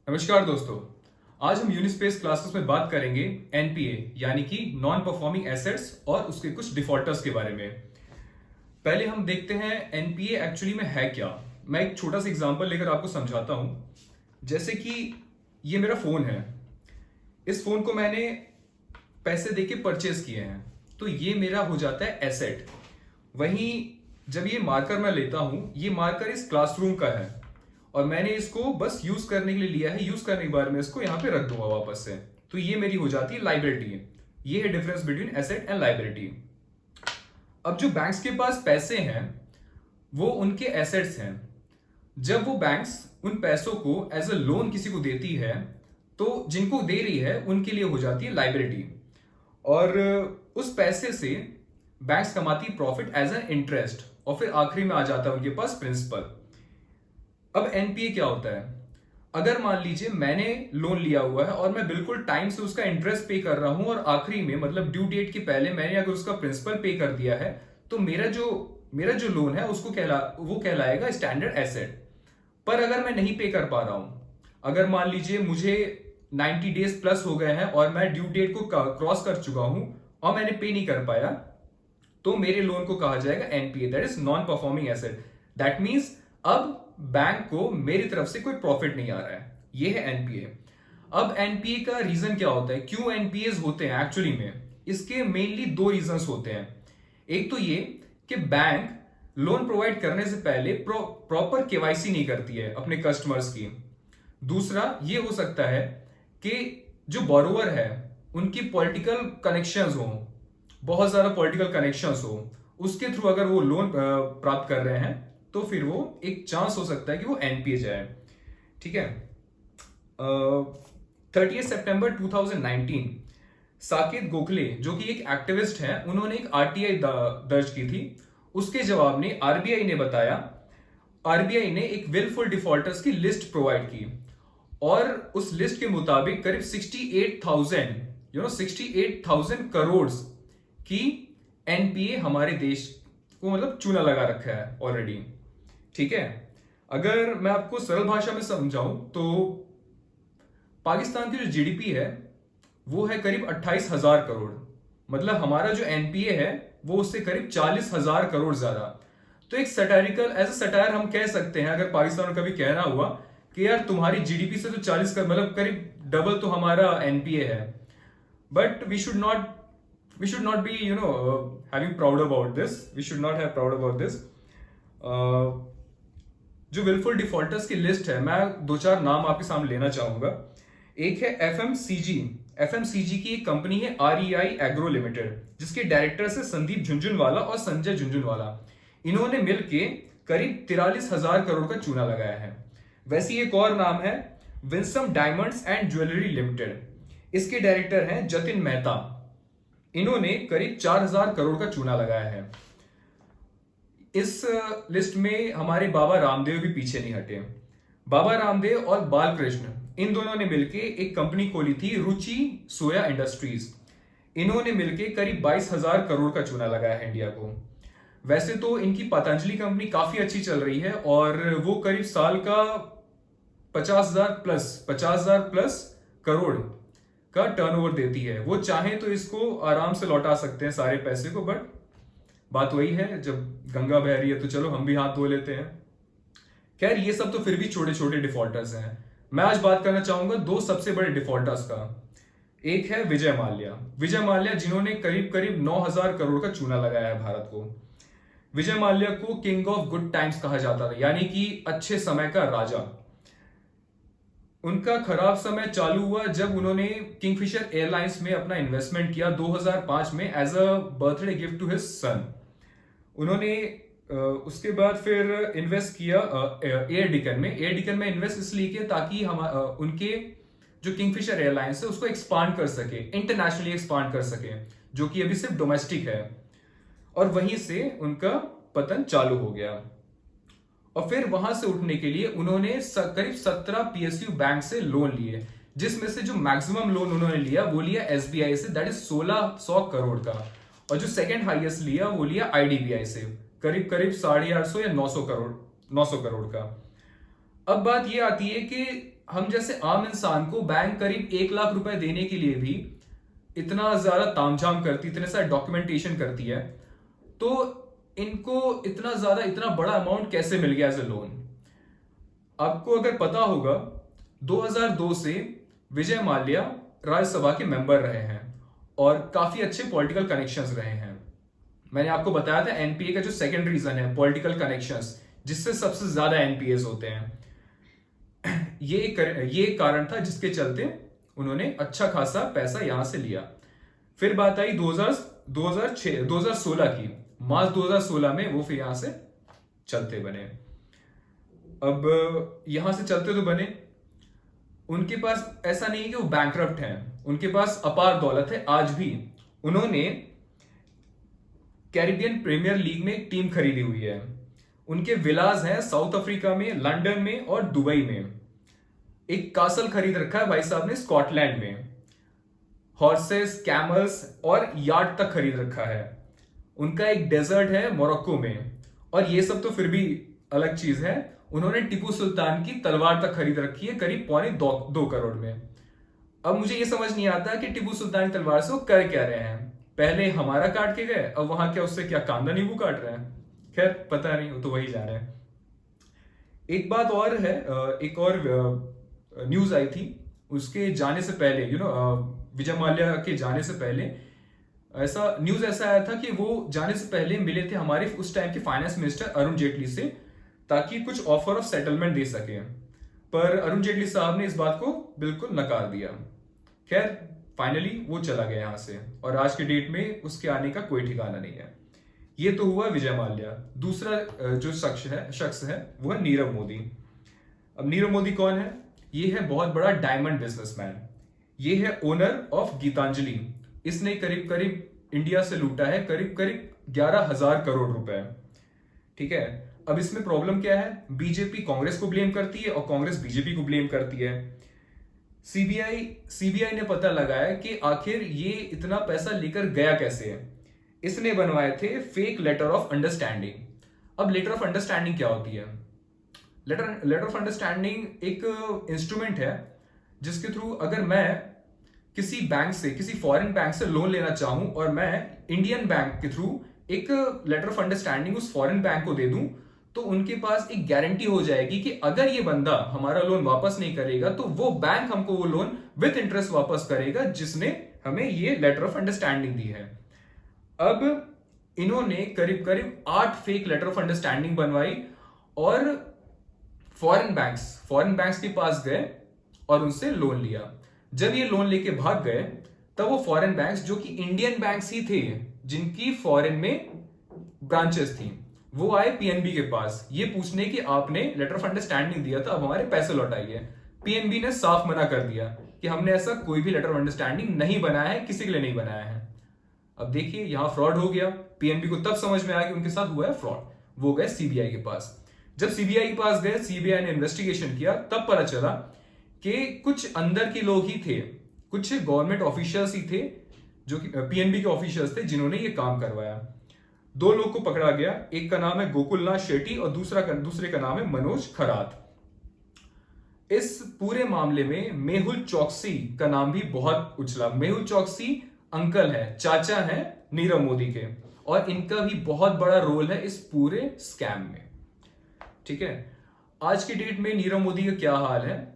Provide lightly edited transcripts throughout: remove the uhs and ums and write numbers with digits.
नमस्कार दोस्तों। आज हम यूनिस्पेस क्लासेस में बात करेंगे एनपीए यानी कि नॉन परफॉर्मिंग एसेट्स और उसके कुछ डिफॉल्टर्स के बारे में। पहले हम देखते हैं एनपीए एक्चुअली में है क्या। मैं एक छोटा सा एग्जांपल लेकर आपको समझाता हूं। जैसे कि ये मेरा फोन है। इस फोन को मैंने पैसे देके परचेज किए हैं, तो ये मेरा हो जाता है एसेट। वहीं जब ये मार्कर मैं लेता हूं, ये मार्कर इस क्लासरूम का है और मैंने इसको बस यूज करने के लिए लिया है। यूज करने के बाद में इसको यहाँ पे रख दूंगा वापस से, तो ये मेरी हो जाती है लाइबिलिटी। ये है difference between asset and liability. अब जो बैंक्स के पास पैसे हैं वो उनके एसेट्स हैं। जब वो बैंक्स उन पैसों को एज अ लोन किसी को देती है, तो जिनको दे रही है उनके लिए हो जाती है लाइबिलिटी। और उस पैसे से बैंक्स कमाती प्रॉफिट एज एन इंटरेस्ट, और फिर आखिरी में आ जाता है उनके पास प्रिंसिपल। अब एनपीए क्या होता है? अगर मान लीजिए मैंने लोन लिया हुआ है और मैं बिल्कुल टाइम से उसका इंटरेस्ट पे कर रहा हूं और आखिरी में मतलब ड्यू डेट के पहले मैंने अगर उसका प्रिंसिपल पे कर दिया है, तो मेरा जो लोन है उसको वो कहलाएगा स्टैंडर्ड एसेट। पर अगर मैं नहीं पे कर पा रहा हूं, अगर मान लीजिए मुझे 90 डेज प्लस हो गए हैं और मैं ड्यू डेट को क्रॉस कर चुका हूं और मैंने पे नहीं कर पाया, तो मेरे लोन को कहा जाएगा NPA, that is non performing asset. That means अब बैंक को मेरी तरफ से कोई प्रॉफिट नहीं आ रहा है। ये है एनपीए। अब एनपीए का रीजन क्या होता है, क्यों एनपीए होते हैं एक्चुअली में? इसके मेनली दो रीजंस होते हैं। एक तो ये कि बैंक लोन प्रोवाइड करने से पहले प्रॉपर केवाईसी नहीं करती है अपने कस्टमर्स की। दूसरा ये हो सकता है कि जो बोरोवर है उनकी पॉलिटिकल कनेक्शंस हो, बहुत ज्यादा पॉलिटिकल कनेक्शंस हो, उसके थ्रू अगर वो लोन प्राप्त कर रहे हैं, तो फिर वो एक चांस हो सकता है कि वो एनपीए जाए। ठीक है। 30 सितंबर 2019 साकेत गोखले जो कि एक एक्टिविस्ट हैं, उन्होंने एक आरटीआई दर्ज की थी। उसके जवाब में आरबीआई ने एक विलफुल डिफॉल्टर्स की लिस्ट प्रोवाइड की और उस लिस्ट के मुताबिक करीब 68,000 करोड़ की एनपीए हमारे देश को मतलब चूना लगा रखा है ऑलरेडी। ठीक है। अगर मैं आपको सरल भाषा में समझाऊं तो पाकिस्तान की जो जीडीपी है वो है करीब 28,000 करोड़। मतलब हमारा जो एनपीए है वो उससे करीब 40,000 करोड़ ज्यादा। तो एक सटायरिकल एज अ सटायर हम कह सकते हैं, अगर पाकिस्तान को कभी कहना हुआ कि यार तुम्हारी जीडीपी से तो 40 का मतलब करीब डबल तो हमारा एनपीए है। But we should not be having proud about this. We should not have proud about this. जो विलफुल डिफॉल्टर्स की लिस्ट है, मैं दो चार नाम आपके सामने लेना चाहूंगा। एक है एफएमसीजी। एफएमसीजी की एक कंपनी है आरईआई एग्रो लिमिटेड, जिसके डायरेक्टर है संदीप झुंझुनवाला और संजय झुंझुनवाला। इन्होंने मिलके करीब 43,000 करोड़ का चूना लगाया है। वैसे एक और नाम है Winsome diamonds and jewellery limited. इसके डायरेक्टर हैं जतिन मेहता। इन्होंने करीब 4,000 करोड़ का चूना लगाया है। इस लिस्ट में हमारे बाबा रामदेव भी पीछे नहीं हटे। बाबा रामदेव और बालकृष्ण, इन दोनों ने मिलके एक कंपनी खोली थी, रुचि सोया इंडस्ट्रीज। इन्होंने मिलके करीब 22,000 करोड़ का चूना लगाया है इंडिया को। वैसे तो इनकी पतंजलि कंपनी काफी अच्छी चल रही है और वो करीब साल का 50,000 प्लस करोड़ का टर्नओवर देती है। वो चाहे तो इसको आराम से लौटा सकते हैं सारे पैसे को, बट बात वही है, जब गंगा बह रही है तो चलो हम भी हाथ धो लेते हैं। खैर, ये सब तो फिर भी छोटे छोटे डिफॉल्टर्स हैं। मैं आज बात करना चाहूंगा दो सबसे बड़े डिफॉल्टर्स का। एक है विजय माल्या। विजय माल्या जिन्होंने करीब करीब 9,000 करोड़ का चूना लगाया है भारत को। विजय माल्या को किंग ऑफ गुड टाइम्स कहा जाता था, यानी कि अच्छे समय का राजा। उनका खराब समय चालू हुआ जब उन्होंने किंगफिशर एयरलाइंस में अपना इन्वेस्टमेंट किया 2005 में as a birthday gift to his son. उन्होंने उसके बाद फिर इन्वेस्ट किया एयर डिकन में इन्वेस्ट इसलिए किया ताकि हम उनके जो किंगफिशर एयरलाइंस है उसको एक्सपांड कर सके, इंटरनेशनली एक्सपांड कर सके, जो कि अभी सिर्फ डोमेस्टिक है। और वहीं से उनका पतन चालू हो गया। और फिर वहां से उठने के लिए उन्होंने करीब 17 पीएसयू बैंक से लोन लिए, जिसमें से जो मैक्सिमम लोन उन्होंने लिया वो लिया एसबीआई से, दैट इज 1600 करोड़ का। और जो सेकंड हाईएस्ट लिया वो लिया आईडीबीआई से, करीब करीब 850 या 900 करोड़ का। अब बात ये आती है कि हम जैसे आम इंसान को बैंक करीब 1 लाख रुपए देने के लिए भी इतना ज्यादा तामझाम करती, इतने सारे डॉक्यूमेंटेशन करती है, तो इनको इतना ज्यादा इतना बड़ा अमाउंट कैसे मिल गया एज ए लोन? आपको अगर पता होगा, 2002 से विजय माल्या राज्यसभा के मेंबर रहे हैं और काफी अच्छे पॉलिटिकल कनेक्शंस रहे हैं। मैंने आपको बताया था एनपीए का जो सेकंड रीजन है पॉलिटिकल कनेक्शंस, जिससे सबसे ज्यादा एनपीएस होते हैं। ये एक कारण था जिसके चलते उन्होंने अच्छा खासा पैसा यहां से लिया। फिर बात आई 2016 की। मार्च 2016 में वो फिर यहां से चलते बने। अब यहां से चलते तो बने, उनके पास ऐसा नहीं है कि वो बैंकरप्ट हैं, उनके पास अपार दौलत है आज भी। उन्होंने कैरिबियन प्रीमियर लीग में एक टीम खरीदी हुई है। उनके विलास हैं साउथ अफ्रीका में, लंदन में और दुबई में। एक कासल खरीद रखा है भाई साहब ने स्कॉटलैंड में। हॉर्सेस, कैमल्स और यार्ड तक खरीद रखा है। उनका एक डेजर्ट है मोरक्को में। और ये सब तो फिर भी अलग चीज है, उन्होंने टीपू सुल्तान की तलवार तक खरीद रखी है करीब 2.25 करोड़ में। अब मुझे ये समझ नहीं आता कि टीपू सुल्तान की तलवार से वो कर क्या रहे हैं। पहले हमारा काट के गए, अब वहां क्या उससे क्या कांदा नींबू काट रहे हैं? खैर पता नहीं, वो तो वही जा रहे हैं। एक बात और है, एक और न्यूज आई थी उसके जाने से पहले, विजय माल्या के जाने से पहले न्यूज ऐसा आया था कि वो जाने से पहले मिले थे हमारे उस टाइम के फाइनेंस मिनिस्टर अरुण जेटली से, ताकि कुछ ऑफर ऑफ सेटलमेंट दे सके। पर अरुण जेटली साहब ने इस बात को बिल्कुल नकार दिया। खैर फाइनली वो चला गया यहां से और आज के डेट में उसके आने का कोई ठिकाना नहीं है। ये तो हुआ विजय माल्या। दूसरा जो शख्स है वो है नीरव मोदी। अब नीरव मोदी कौन है? ये है बहुत बड़ा डायमंड बिजनेसमैन। ये है ओनर ऑफ गीतांजलि। इसने करीब करीब इंडिया से लूटा है करीब करीब 11,000 करोड़ रुपए। ठीक है, अब इसमें प्रॉब्लम क्या है? बीजेपी कांग्रेस को ब्लेम करती है और कांग्रेस बीजेपी को ब्लेम करती है। सीबीआई ने पता लगाया कि आखिर ये इतना पैसा लेकर गया कैसे है। इसने बनवाए थे फेक लेटर ऑफ अंडरस्टैंडिंग। अब लेटर ऑफ अंडरस्टैंडिंग क्या होती है? लेटर ऑफ अंडरस्टैंडिंग एक इंस्ट्रूमेंट है जिसके थ्रू अगर मैं किसी बैंक से, किसी फॉरेन बैंक से लोन लेना चाहूं और मैं इंडियन बैंक के थ्रू एक लेटर ऑफ अंडरस्टैंडिंग उस फॉरेन बैंक को दे दूं, तो उनके पास एक गारंटी हो जाएगी कि अगर ये बंदा हमारा लोन वापस नहीं करेगा तो वो बैंक हमको वो लोन विद इंटरेस्ट वापस करेगा जिसने हमें ये लेटर ऑफ अंडरस्टैंडिंग दी है। अब इन्होंने करीब करीब 8 फेक लेटर ऑफ अंडरस्टैंडिंग बनवाई और फॉरेन बैंक्स के पास गए और उनसे लोन लिया। जब ये लोन लेके भाग गए तब वो फॉरेन बैंक्स, जो कि इंडियन बैंक्स ही थे जिनकी फॉरेन में ब्रांचेस थी, वो आए पीएनबी के पास ये पूछने कि आपने लेटर ऑफ अंडरस्टैंडिंग दिया था, अब हमारे पैसे लौटाइए। पीएनबी ने साफ मना कर दिया कि हमने ऐसा कोई भी लेटर ऑफ अंडरस्टैंडिंग नहीं बनाया है, किसी के लिए नहीं बनाया है। अब देखिए यहां फ्रॉड हो गया। पीएनबी को तब समझ में आया कि उनके साथ हुआ है फ्रॉड। वो गए सीबीआई के पास। जब सीबीआई के पास गए, सीबीआई ने इन्वेस्टिगेशन किया, तब पता चला कि कुछ अंदर के लोग ही थे, कुछ गवर्नमेंट ऑफिशियल्स ही थे जो कि पीएनबी के ऑफिशियल्स थे जिन्होंने ये काम करवाया। 2 लोग को पकड़ा गया, एक का नाम है गोकुलनाथ शेट्टी और दूसरे का नाम है मनोज खरात। इस पूरे मामले में मेहुल चौकसी का नाम भी बहुत उछला। मेहुल चौकसी अंकल है, चाचा है नीरव मोदी के, और इनका भी बहुत बड़ा रोल है इस पूरे स्कैम में। ठीक है, आज की डेट में नीरव मोदी का क्या हाल है?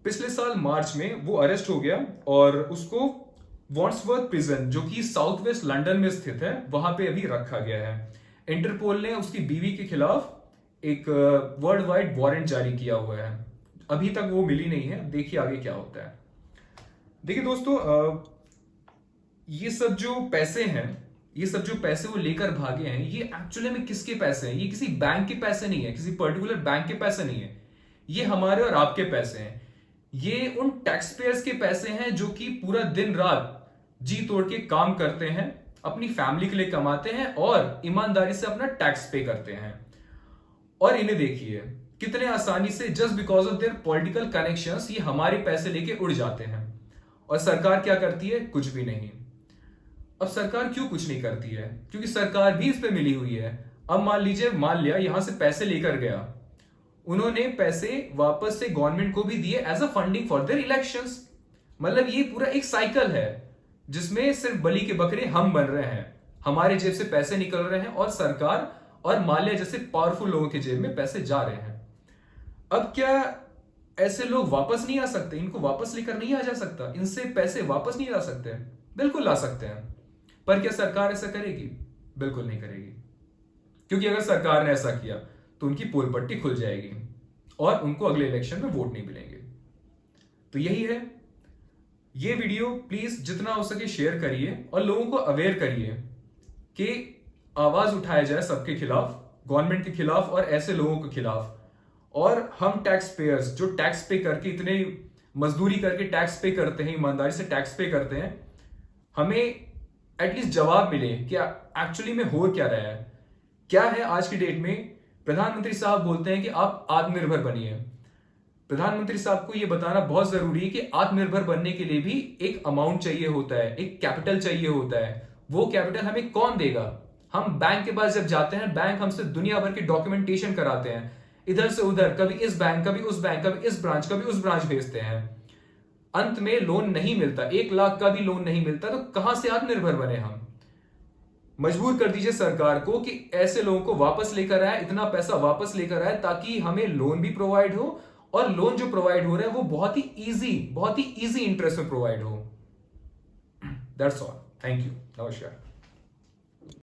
पिछले साल मार्च में वो अरेस्ट हो गया और उसको वॉन्ट्सवर्थ प्रिजन, जो कि साउथ वेस्ट लंदन में स्थित है, वहां पे अभी रखा गया है। इंटरपोल ने उसकी बीवी के खिलाफ एक वर्ल्ड वाइड वारंट जारी किया हुआ है। अभी तक वो मिली नहीं है, देखिए आगे क्या होता है। देखिए दोस्तों, ये सब जो पैसे वो लेकर भागे हैं, ये एक्चुअली में किसके पैसे हैं? ये किसी बैंक के पैसे नहीं है, किसी पर्टिकुलर बैंक के पैसे नहीं है। ये हमारे और आपके पैसे हैं। ये उन टैक्स पेयर्स के पैसे हैं जो कि पूरा दिन रात जी तोड़ के काम करते हैं, अपनी फैमिली के लिए कमाते हैं और ईमानदारी से अपना टैक्स पे करते हैं। और इन्हें देखिए कितने आसानी से, just because of their political connections, ये हमारे पैसे लेके उड़ जाते हैं। और सरकार क्या करती है? कुछ भी नहीं। अब सरकार क्यों कुछ नहीं करती है? क्योंकि सरकार भी इस पे मिली हुई है। अब मान लीजिए माल्या यहां से पैसे लेकर गया, उन्होंने पैसे वापस से गवर्नमेंट को भी दिए as a funding for their elections. मतलब ये पूरा एक साइकिल है जिसमें सिर्फ बलि के बकरे हम बन रहे हैं, हमारे जेब से पैसे निकल रहे हैं और सरकार और माल्या जैसे पावरफुल लोगों के जेब में पैसे जा रहे हैं। अब क्या ऐसे लोग वापस नहीं आ सकते? इनको वापस लेकर नहीं आ जा सकता? इनसे पैसे वापस नहीं ला सकते? बिल्कुल ला सकते हैं। पर क्या सरकार ऐसा करेगी? बिल्कुल नहीं करेगी, क्योंकि अगर सरकार ने ऐसा किया तो उनकी पोल पट्टी खुल जाएगी और उनको अगले इलेक्शन में वोट नहीं मिलेंगे। तो यही है। ये वीडियो प्लीज जितना हो सके शेयर करिए और लोगों को अवेयर करिए कि आवाज उठाया जाए सबके खिलाफ, गवर्नमेंट के खिलाफ और ऐसे लोगों के खिलाफ। और हम टैक्स पेयर्स जो टैक्स पे करके इतने मजदूरी करके टैक्स पे करते हैं, ईमानदारी से टैक्स पे करते हैं, हमें एटलीस्ट जवाब मिले कि एक्चुअली में हो क्या रहा है। क्या है आज की डेट में? प्रधानमंत्री साहब बोलते हैं कि आप आत्मनिर्भर बनिए। प्रधानमंत्री साहब को यह बताना बहुत जरूरी है कि आत्मनिर्भर बनने के लिए भी एक अमाउंट चाहिए होता है, एक कैपिटल चाहिए होता है। वो कैपिटल हमें कौन देगा? हम बैंक के पास जब जाते हैं, बैंक हमसे दुनिया भर की डॉक्यूमेंटेशन कराते हैं, इधर से उधर, कभी इस बैंक, कभी उस बैंक, कभी इस ब्रांच, कभी उस ब्रांच भेजते हैं। अंत में लोन नहीं मिलता, 1 लाख का भी लोन नहीं मिलता, तो कहां से आत्मनिर्भर बने हम? मजबूर कर दीजिए सरकार को कि ऐसे लोगों को वापस लेकर आए, इतना पैसा वापस लेकर आए, ताकि हमें लोन भी प्रोवाइड हो और लोन जो प्रोवाइड हो रहा है वो बहुत ही इजी इंटरेस्ट में प्रोवाइड हो। That's all. Thank you. नमस्कार।